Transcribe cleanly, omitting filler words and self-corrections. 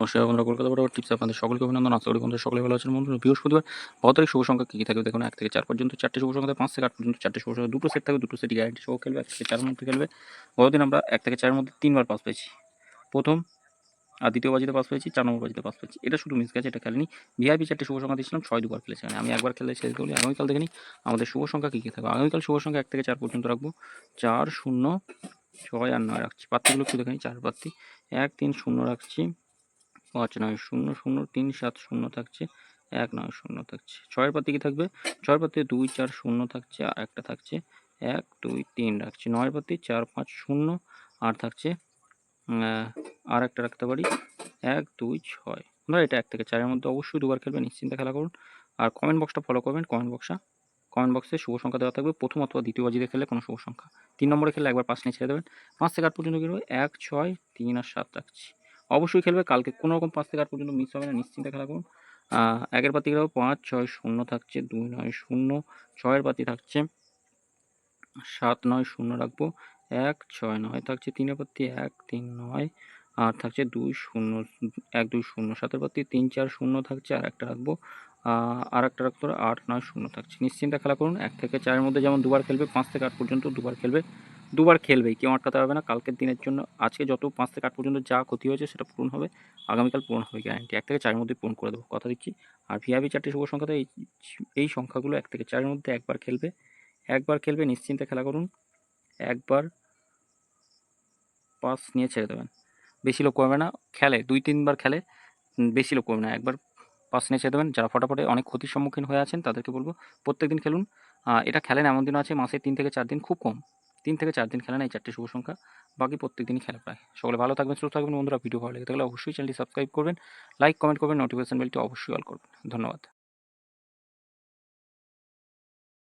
নমস্কার বন্ধুরা, কলকাতা বরাবর টিপস আপনাদের সকলকে অভিনন্দন। আশা করি বন্ধুরা সকলে ভালো আছেন। বন্ধুরা, বৃহস্পতিবার 12 তারিখ শুভ সংখ্যা কী কী থাকবে দেখুন। 1 থেকে 4 পর্যন্ত 4টে শুভ সংখ্যা, 5 থেকে 8 পর্যন্ত 4টে শুভ সংখ্যা, দুটো সেট থাকবে, দুটো সেটই গ্যারান্টি সহ খেলবে। 1 থেকে 4 এর মধ্যে খেলবে। গতদিন আমরা 1 থেকে 4 এর মধ্যে 3বার পাস পেয়েছি, প্রথম আর দ্বিতীয় বাজিতে পাস পেয়েছি, 4 নম্বর বাজিতে পাস পেয়েছি। এটা শুধু মিস গেছে, এটা খেলেনি। ভিআইপি 4টে শুভ সংখ্যা দিয়েছিলাম, 6 দুবার খেলেছে। আমি একবার খেলে শেষ বলি। আগামীকাল দেখে নিই আমাদের শুভ সংখ্যা কী কী থাকবে। আগামীকাল শুভ সংখ্যা 1 থেকে 4 পর্যন্ত রাখবো। 4, 0, 6 আর 9 রাখছি। প্রার্থীগুলো একটু দেখে নিই। 4 প্রার্থী 1, 3, 0 রাখছি। 5, 9, 0, 0, 3, 7, 0 থাকছে, 1, 9, 0 থাকছে। 6 পাতি কি থাকবে? 6 পাতি 2, 4, 0 থাকছে, আর একটা থাকছে 1, 2, 3 রাখছি। 9 পাতি 4, 5, 0 আর থাকছে আর একটা রাখতে পারি 1, 2, 6। ধর এটা 1 থেকে 4 এর মধ্যে অবশ্যই দুবার খেলবে, নিশ্চিন্তে খেলা করুন। আর কমেন্ট বক্সটা ফলো করবেন। কমেন্ট বক্সে শুভ সংখ্যা দেওয়া থাকবে। প্রথম অথবা দ্বিতীয় বাজিতে খেলে কোনো শুভ সংখ্যা, 3 নম্বরে খেলে একবার 5 নিয়ে ছেড়ে দেবেন। 5 থেকে 8 পর্যন্ত খেলবে, 1, 6, 3 আর 7 রাখছি। অবশ্যই খেলবে কালকে, কোনো রকম 5 থেকে 8 পর্যন্ত মিস হবে না, নিশ্চিন্তে খেলা করুন। একের পাতি রাখবো 5, 6, 0 থাকছে, 2, 9, 0, 6 পাতি থাকছে 7, 9, 0 রাখবো, 1, 6, 9 থাকছে, 3 পাতি 1, 3, 9 আর থাকছে 2, 0, 1, 2, 0, 7 পাতি 3, 4, 0 থাকছে, আর একটা রাখবো, আর একটা রাখতে হবে 8, 9, 0 থাকছে। নিশ্চিন্তে খেলা করুন। 1 থেকে 4 এর মধ্যে যেমন দুবার খেলবে, 5 থেকে 8 পর্যন্ত দুবার খেলবে, দুবার খেলবেই, কেউ আটকাতে পারবে না। কালকের দিনের জন্য আজকে যত 5 থেকে 8 পর্যন্ত যা ক্ষতি হয়েছে সেটা পূরণ হবে, আগামীকাল পূরণ হবে গ্যারান্টি। 1 থেকে 4 এর মধ্যে পূরণ করে দেবো, কথা দিচ্ছি। আর ভিআইপি 4টে শুভ সংখ্যাতে এই সংখ্যাগুলো 1 থেকে 4 এর মধ্যে একবার খেলবে, নিশ্চিন্তে খেলা করুন। একবার পাস নিয়ে ছেড়ে দেবেন, বেশি লোক করবে না। খেলে 2-3 বার খেলে, বেশি লোক করবে না, একবার পাস নিয়ে ছেড়ে দেবেন। যারা ফটাফটে অনেক ক্ষতির সম্মুখীন হয়ে আছেন তাদেরকে বলবো প্রত্যেকদিন খেলুন। এটা খেলেন এমন দিন আছে মাসে 3 থেকে 4 দিন, খুব কম 3 থেকে 4 দিন খেলেন এই 4টে শুভ সংখ্যা, বাকি প্রত্যেক দিনই খেলা প্রায়। সকলে ভালো থাকবেন, সুস্থ থাকবেন বন্ধুরা। ভিডিও ভালো লেগে থাকলে অবশ্যই চ্যানেলটি সাবস্ক্রাইব করবেন, লাইক কমেন্ট করবেন, নোটিফিকেশন বেলটি অবশ্যই অল করবেন। ধন্যবাদ।